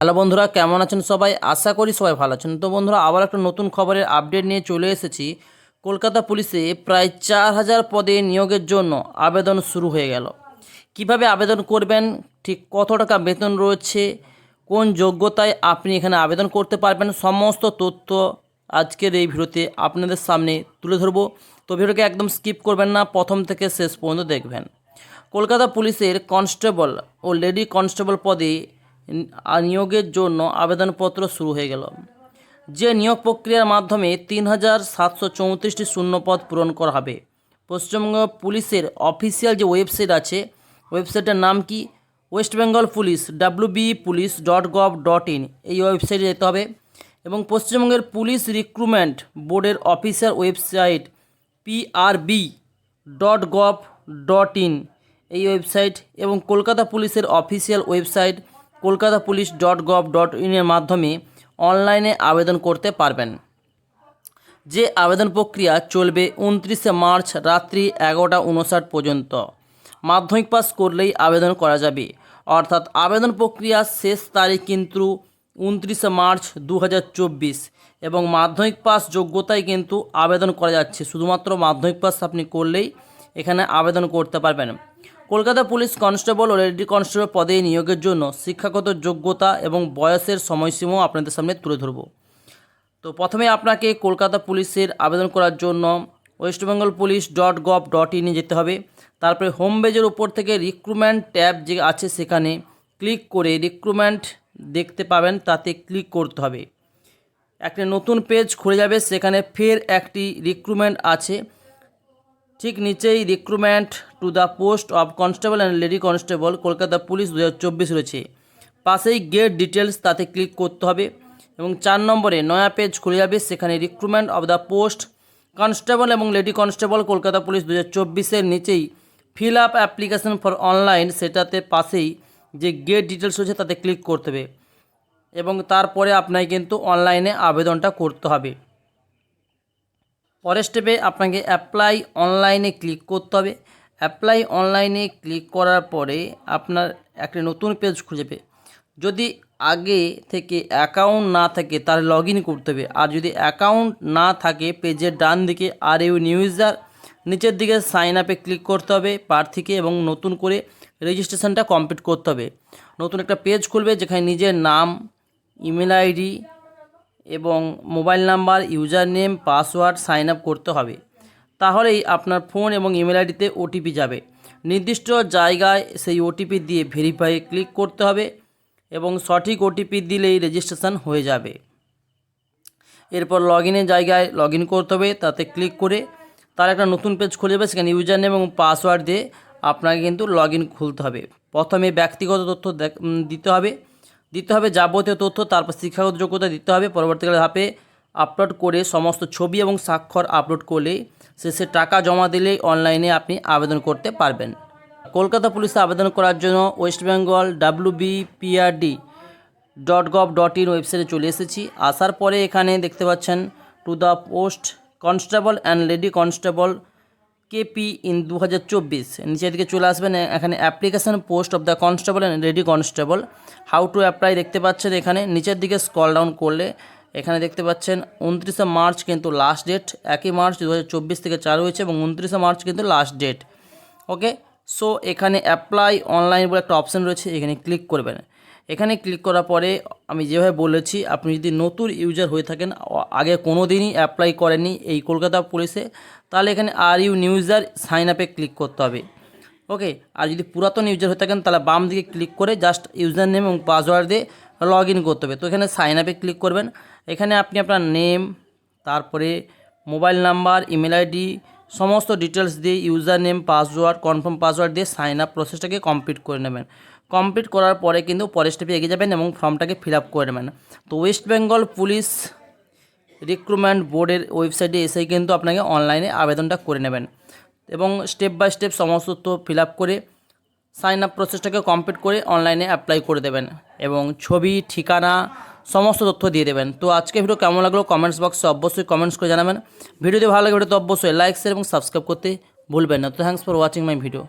Hello বন্ধুরা, কেমন আছেন সবাই? আশা করি সবাই ভালো আছেন। তো বন্ধুরা, আবার একটা নতুন খবরের আপডেট নিয়ে চলে এসেছি। কলকাতা পুলিশে প্রায় 4,000 পদে নিয়োগের জন্য আবেদন শুরু হয়ে গেল। কিভাবে আবেদন করবেন, ঠিক কত টাকা বেতন রয়েছে, কোন যোগ্যতায় আপনি এখানে আবেদন করতে পারবেন, সমস্ত তথ্য আজকের এই ভিডিওতে আপনাদের সামনে তুলে ধরবো। তো ভিডিওকে একদম স্কিপ করবেন না, প্রথম থেকে শেষ পর্যন্ত দেখবেন। কলকাতা পুলিশের কনস্টেবল ও লেডি কনস্টেবল পদে নিয়োগের জন্য আবেদনপত্র শুরু হয়ে গেল। যে নিয়োগ প্রক্রিয়ার মাধ্যমে 3,734টি শূন্যপদ পূরণ করা হবে। পশ্চিমবঙ্গ পুলিশের অফিসিয়াল যে ওয়েবসাইট আছে, ওয়েবসাইটের নাম কি? ওয়েস্ট বেঙ্গল পুলিশ wbpolice.gov.in, এই ওয়েবসাইটে যেতে হবে। এবং পশ্চিমবঙ্গের পুলিশ রিক্রুটমেন্ট বোর্ডের অফিসিয়াল ওয়েবসাইট prb.gov.in, এই ওয়েবসাইট, এবং কলকাতা পুলিশের অফিসিয়াল ওয়েবসাইট kolkatapolice.gov.in এর মাধ্যমে অনলাইনে আবেদন করতে পারবেন। যে আবেদন প্রক্রিয়া চলবে 29শে মার্চ রাত্রি 11:59 পর্যন্ত। মাধ্যমিক পাস করলেই আবেদন করা যাবে, অর্থাৎ আবেদন প্রক্রিয়া শেষ তারিখ কিন্তু 29শে মার্চ 2024, এবং মাধ্যমিক পাস যোগ্যতায় কিন্তু আবেদন করা যাচ্ছে। শুধুমাত্র মাধ্যমিক পাস আপনি করলেই এখানে আবেদন করতে পারবেন। কলকাতা পুলিশ কনস্টেবল ও লেডি কনস্টেবল পদে নিয়োগের জন্য শিক্ষাগত যোগ্যতা এবং বয়সের সময়সীমাও আপনাদের সামনে তুলে ধরব। তো প্রথমে আপনাকে কলকাতা পুলিশের আবেদন করার জন্য westbengalpolice.gov.in যেতে হবে। তারপরে হোম পেজের উপর থেকে রিক্রুটমেন্ট ট্যাব যে আছে সেখানে ক্লিক করে রিক্রুটমেন্ট দেখতে পাবেন, তাতে ক্লিক করতে হবে। একটা নতুন পেজ খুলে যাবে, সেখানে ফের একটি রিক্রুটমেন্ট আছে। ঠিক নিচেই recruitment to the post of constable and lady constable Kolkata police 2024 রয়েছে। পাশেই গেট ডিটেলস, তাতে ক্লিক করতে হবে। এবং 4 নম্বরে নয়া পেজ খুলে যাবে, সেখানে recruitment of the post constable এবং লেডি কনস্টেবল কলকাতা পুলিশ 2024-এর নিচেই fill up application for online, সেটাতে পাশেই যে গেট ডিটেলস রয়েছে তাতে ক্লিক করতে হবে, এবং তারপরে আপনাকে কিন্তু অনলাইনে আবেদনটা করতে হবে। পরের স্টেপে আপনাকে অ্যাপ্লাই অনলাইনে ক্লিক করতে হবে। অ্যাপ্লাই অনলাইনে ক্লিক করার পরে আপনার একটা নতুন পেজ খুলে যাবে। যদি আগে থেকে অ্যাকাউন্ট না থাকে তাহলে লগ ইন করতে হবে, আর যদি অ্যাকাউন্ট না থাকে পেজের ডান দিকে আর ইউ নিউ ইউজার, নিচের দিকে সাইন আপে ক্লিক করতে হবে প্রার্থীকে, এবং নতুন করে রেজিস্ট্রেশনটা কমপ্লিট করতে হবে। নতুন একটা পেজ খুলবে, যেখানে নিজের নাম, ইমেল আইডি এবং mobile number, user name, password sign up করতে হবে। তাহলেই আপনার ফোন এবং ইমেল আইডিতে ওটিপি যাবে। নির্দিষ্ট জায়গায় সেই ওটিপি দিয়ে ভেরিফাই ক্লিক করতে হবে, এবং সঠিক ওটিপি দিলেই রেজিস্ট্রেশন হয়ে যাবে। এরপর লগ ইনের জায়গায় লগ ইন করতে হবে, তাতে ক্লিক করে তার একটা নতুন পেজ খুলে যাবে, সেখানে ইউজার নেম এবং পাসওয়ার্ড দিয়ে আপনাকে কিন্তু লগ ইন খুলতে হবে। প্রথমে ব্যক্তিগত তথ্য দিতে হবে যাবতীয় তথ্য, তারপর শিক্ষাগত যোগ্যতা দিতে হবে। পরবর্তীকালে ধাপে আপলোড করে সমস্ত ছবি এবং স্বাক্ষর আপলোড করলে শেষে টাকা জমা দিলেই অনলাইনে আপনি আবেদন করতে পারবেন। কলকাতা পুলিশে আবেদন করার জন্য ওয়েস্ট বেঙ্গল wbprd.gov.in ওয়েবসাইটে চলে এসেছি। আসার পরে এখানে দেখতে পাচ্ছেন to the post constable and lady constable KP in 2024, নিচের দিকে চলে আসবেন। এখানে application post of the constable and lady constable, how to apply দেখতে পাচ্ছেন। এখানে নিচের দিকে স্ক্রল ডাউন করলে এখানে দেখতে পাচ্ছেন 29শে মার্চ কিন্তু লাস্ট ডেট। 1 মার্চ 2024 থেকে চালু হয়েছে, এবং 29শে মার্চ কিন্তু লাস্ট ডেট। ওকে, সো এখানে অ্যাপ্লাই অনলাইন বলে একটা অপশান রয়েছে, এখানে ক্লিক করবেন। এখানে ক্লিক করার পরে আমি যেভাবে বলেছি, আপনি যদি নতুন ইউজার হয়ে থাকেন, আগে কোনো দিনই অ্যাপ্লাই করেননি এই কলকাতা পুলিশে, তাহলে এখানে are you new user sign আপে ক্লিক করতে হবে। ওকে, আর যদি পুরাতন ইউজার হয়ে থাকেন তাহলে বাম দিকে ক্লিক করে জাস্ট ইউজার নেম এবং পাসওয়ার্ড দিয়ে লগ ইন করতে হবে। তো এখানে সাইন আপে ক্লিক করবেন। এখানে আপনি আপনার নেম, তারপরে মোবাইল নাম্বার, ইমেল আইডি, সমস্ত ডিটেলস দিয়ে user name, password, confirm password দিয়ে সাইন আপ প্রসেসটাকে কমপ্লিট করে নেবেন। কমপ্লিট করার পরে কিন্তু পরের স্টেপে এগিয়ে যাবেন এবং ফর্মটাকে ফিল আপ করে নেবেন। তো ওয়েস্ট বেঙ্গল পুলিশ রিক্রুটমেন্ট বোর্ডের ওয়েবসাইটে এসেই কিন্তু আপনাকে অনলাইনে আবেদনটা করে নেবেন, এবং স্টেপ বাই স্টেপ সমস্ত তথ্য ফিল আপ করে সাইন আপ প্রসেসটাকে কমপ্লিট করে অনলাইনে অ্যাপ্লাই করে দেবেন, এবং ছবি, ঠিকানা, সমস্ত তথ্য দিয়ে দেবেন। তো আজকে ভিডিও কেমন লাগলো কমেন্টস বক্সে অবশ্যই কমেন্টস করে জানাবেন। ভিডিওটি ভালো লাগে ভিডিওতে অবশ্যই লাইক, শেয়ার এবং সাবস্ক্রাইব করতে ভুলবেন না। তো thanks for watching my video.